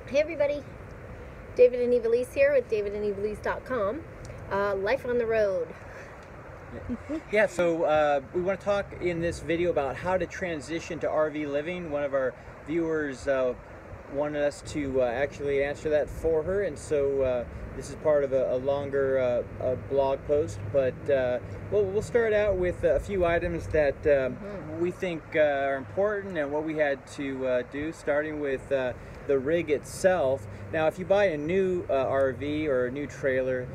Hey everybody, David and Evelise here with davidandevelise.com. Life on the road. Yeah, so we want to talk in this video about how to transition to RV living. One of our viewers wanted us to actually answer that for her, and so this is part of a longer blog post. But we'll start out with a few items that we think are important and what we had to do, starting with the rig itself. Now, if you buy a new RV or a new trailer,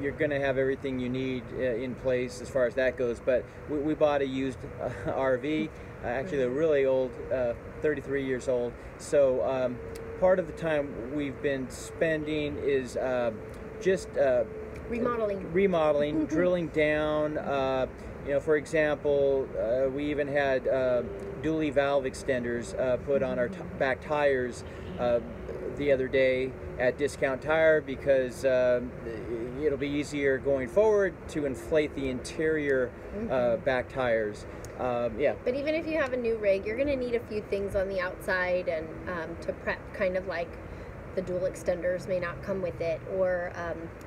you're going to have everything you need in place as far as that goes. But we bought a used RV, actually a really old, 33 years old. So part of the time we've been spending is just remodeling, drilling down. You know, for example, we even had dually valve extenders put on our back tires the other day at Discount Tire, because it'll be easier going forward to inflate the interior back tires. Yeah. But even if you have a new rig, you're going to need a few things on the outside and to prep, kind of like the dual extenders may not come with it, or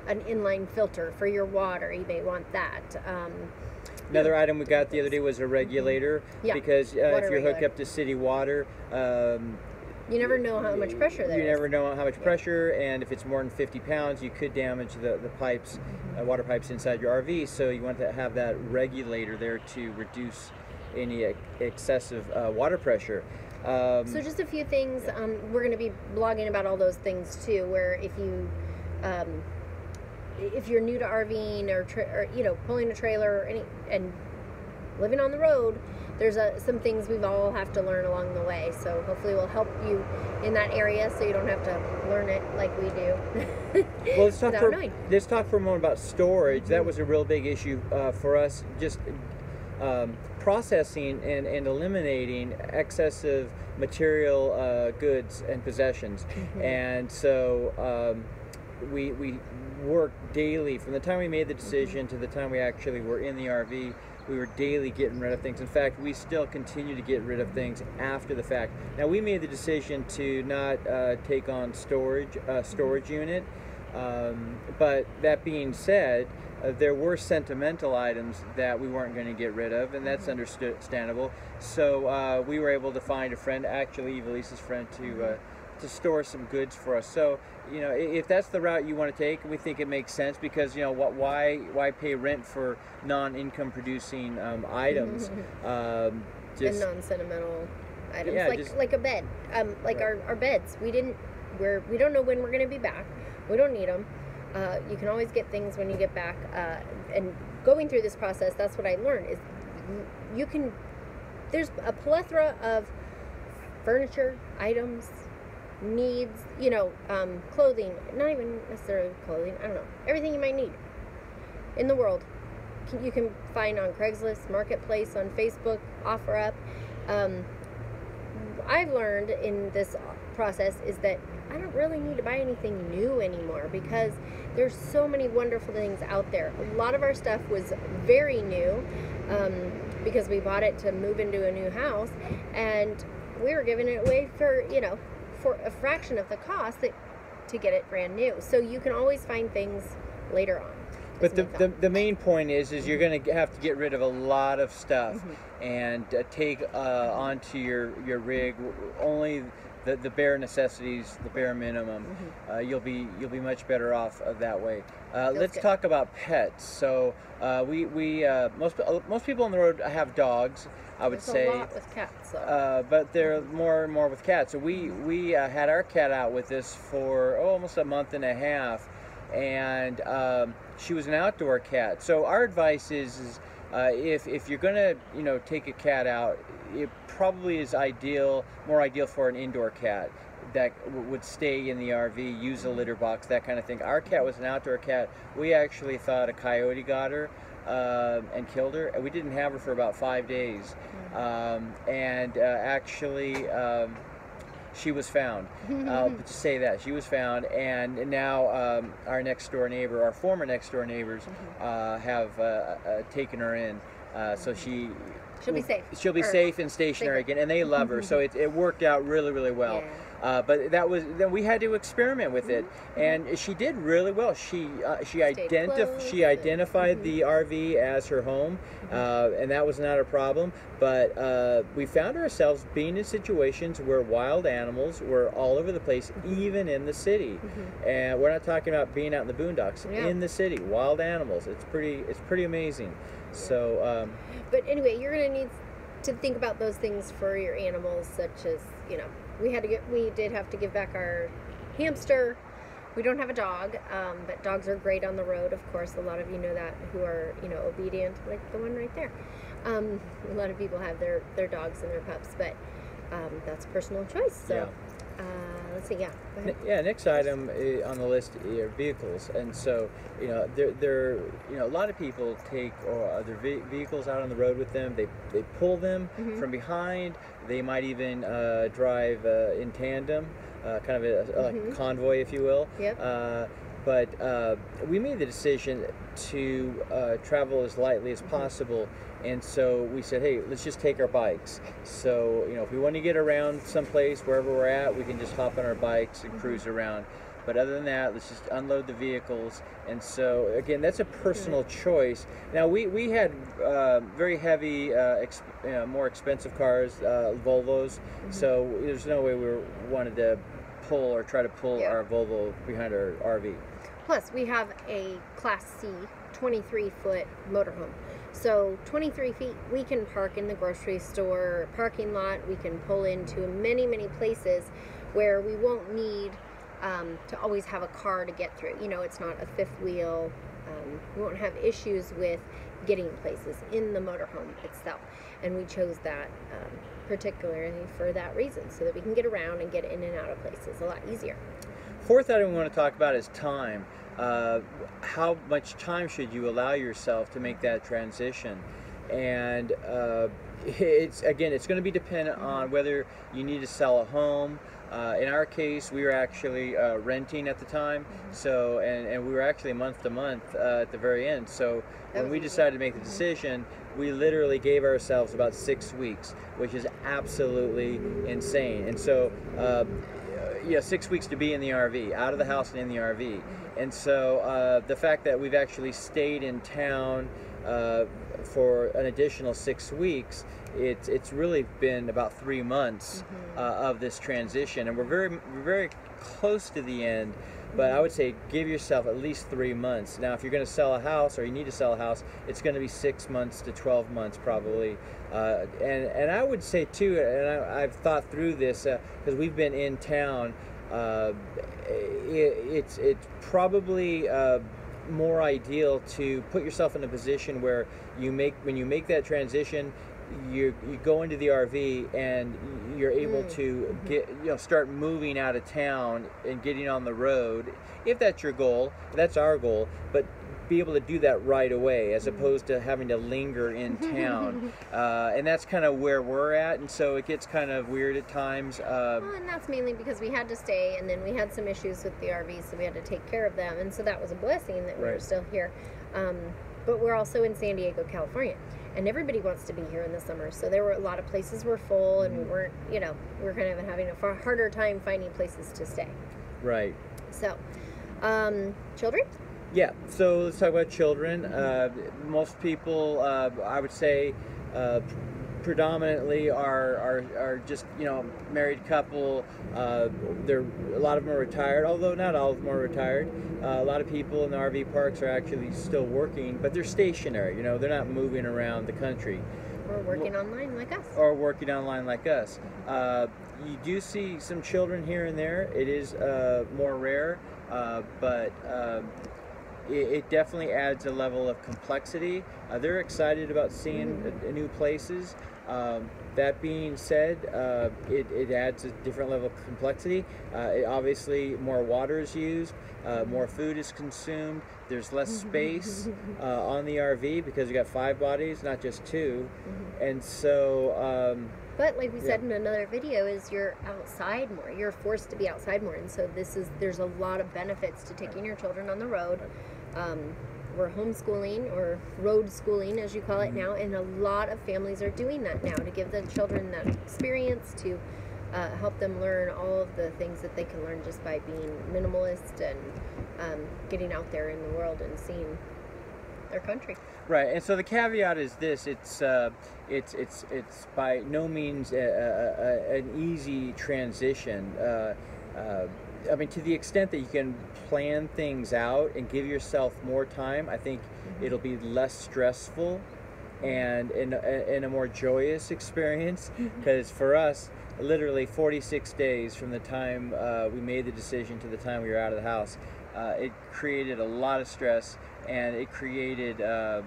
an inline filter for your water. You may want that. Another item we got the other day was a regulator, because if you're hooked up to city water, you never know how much pressure there is. You never know how much pressure, and if it's more than 50 pounds, you could damage the pipes, water pipes inside your RV. So you want to have that regulator there to reduce any excessive water pressure. So just a few things. We're going to be blogging about all those things too, where if you're new to RVing or you know, pulling a trailer and living on the road, there's some things we've all have to learn along the way. So hopefully we'll help you in that area, so you don't have to learn it like we do. Well, let's talk for a moment about storage. That was a real big issue for us. Just processing and eliminating excessive material goods and possessions. And so we worked daily from the time we made the decision to the time we actually were in the RV. We were daily getting rid of things. In fact, we still continue to get rid of things after the fact. Now, we made the decision to not take on storage unit, but that being said, there were sentimental items that we weren't going to get rid of, and that's understandable. So we were able to find a friend, actually Evelise's friend, to store some goods for us. So, you know, if that's the route you want to take, we think it makes sense, because, you know, why pay rent for non-income producing items? And non-sentimental items, like a bed, like our beds. We don't know when we're going to be back. We don't need them. You can always get things when you get back. And going through this process, that's what I learned, is there's a plethora of furniture, items, needs, you know, clothing, not even necessarily clothing, I don't know, everything you might need in the world you can find on Craigslist, Marketplace, on Facebook, OfferUp. I've learned in this process is that I don't really need to buy anything new anymore, because there's so many wonderful things out there. A lot of our stuff was very new, because we bought it to move into a new house, and we were giving it away for, you know, for a fraction of the cost to get it brand new. So you can always find things later on. But the main point is you're going to have to get rid of a lot of stuff and take onto your rig only the bare necessities, the bare minimum. You'll be much better off that way. Let's talk about pets. So most people on the road have dogs, I would say. A lot with cats, though. But they're more and more with cats. So we had our cat out with us for almost a month and a half, and she was an outdoor cat. So our advice is if you're gonna, you know, take a cat out, it probably is more ideal for an indoor cat that would stay in the RV, use a litter box, that kind of thing. Our cat was an outdoor cat. We actually thought a coyote got her and killed her. We didn't have her for about 5 days, and actually she was found. I'll just say that she was found, and now our next door neighbor, our former next door neighbors, have taken her in. So she She'll be safe. She'll be Or safe and stationary safer. again, and they love her. So it worked out really, really well. Yeah. But then we had to experiment with it, and she did really well. She close identified the RV as her home, and that was not a problem. But we found ourselves being in situations where wild animals were all over the place, even in the city. And we're not talking about being out in the boondocks. Yeah. In the city, wild animals. It's pretty amazing. So. But anyway, you're gonna need to think about those things for your animals, such as, you know, we did have to give back our hamster. We don't have a dog, but dogs are great on the road. Of course, a lot of you know that, who are, you know, obedient, like the one right there. A lot of people have their dogs and their pups, but that's personal choice. So. Yeah. Let's see. Yeah. Go ahead. Yeah. Next item on the list are vehicles, and so you know, a lot of people take their vehicles out on the road with them. They pull them from behind. They might even drive in tandem, kind of a convoy, if you will. Yep. But we made the decision to travel as lightly as possible, and so we said, hey, let's just take our bikes. So, you know, if we want to get around someplace, wherever we're at, we can just hop on our bikes and cruise around. But other than that, let's just unload the vehicles. And so, again, that's a personal choice. Now, we had very heavy, more expensive cars, Volvos, so there's no way we wanted to try to pull our Volvo behind our RV. Plus, we have a Class C 23-foot motorhome. So 23 feet, we can park in the grocery store parking lot. We can pull into many, many places where we won't need to always have a car to get through. You know, it's not a fifth wheel. We won't have issues with getting places in the motorhome itself. And we chose that particularly for that reason, so that we can get around and get in and out of places a lot easier. Fourth item we want to talk about is time. How much time should you allow yourself to make that transition? And it's going to be dependent on whether you need to sell a home. In our case, we were actually renting at the time, so and we were actually month to month at the very end. So when we decided to make the decision, we literally gave ourselves about 6 weeks, which is absolutely insane. And so, 6 weeks to be in the RV, out of the house and in the RV. And so the fact that we've actually stayed in town for an additional 6 weeks, it's really been about 3 months of this transition, and we're very close to the end. But I would say give yourself at least 3 months. Now, if you're going to sell a house, or you need to sell a house, it's going to be 6 months to 12 months probably. And I would say too, and I've thought through this because we've been in town. It's probably more ideal to put yourself in a position where when you make that transition, you go into the RV and you're able to start moving out of town and getting on the road, if that's your goal. That's our goal, but be able to do that right away, as opposed to having to linger in town. And that's kind of where we're at, and so it gets kind of weird at times. Well, and that's mainly because we had to stay, and then we had some issues with the RV, so we had to take care of them, and so that was a blessing that we were still here. But we're also in San Diego, California, and everybody wants to be here in the summer, so there were a lot of places were full, and we weren't, we're kind of having a far harder time finding places to stay. Right. So, children? Yeah, so let's talk about children. Most people, I would say, predominantly are just married couple. A lot of them are retired, although not all of them are retired. A lot of people in the RV parks are actually still working, but they're stationary. They're not moving around the country. Or working online like us. Or working online like us. You do see some children here and there. It is more rare, but it definitely adds a level of complexity. They're excited about seeing new places. That being said, it adds a different level of complexity. Obviously, more water is used, more food is consumed. There's less space on the RV because you got 5 bodies, not just 2. And so. But like we said in another video, is you're outside more. You're forced to be outside more, and so there's a lot of benefits to taking your children on the road. we're homeschooling, or road schooling as you call it now, and a lot of families are doing that now to give the children that experience, to help them learn all of the things that they can learn just by being minimalist and getting out there in the world and seeing their country. Right, and so the caveat is this: it's by no means an easy transition. I mean, to the extent that you can plan things out and give yourself more time, I think it'll be less stressful and in a more joyous experience. Because for us, literally 46 days from the time we made the decision to the time we were out of the house, it created a lot of stress, and it created a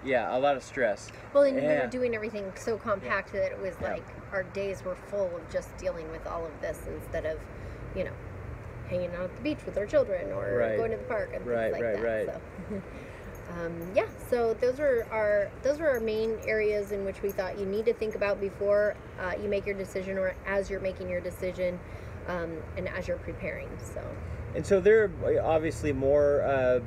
lot of stress. Well, and we were doing everything so compact that it was like our days were full of just dealing with all of this instead of, you know, hanging out at the beach with our children or going to the park and things like that. So, so those were our main areas in which we thought you need to think about before you make your decision, or as you're making your decision, and as you're preparing. And so there are obviously more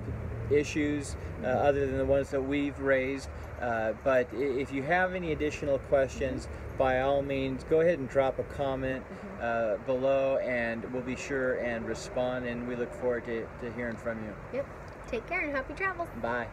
issues other than the ones that we've raised, but if you have any additional questions, by all means go ahead and drop a comment below, and we'll be sure and respond, and we look forward to hearing from you. Yep. Take care and happy travels. Bye.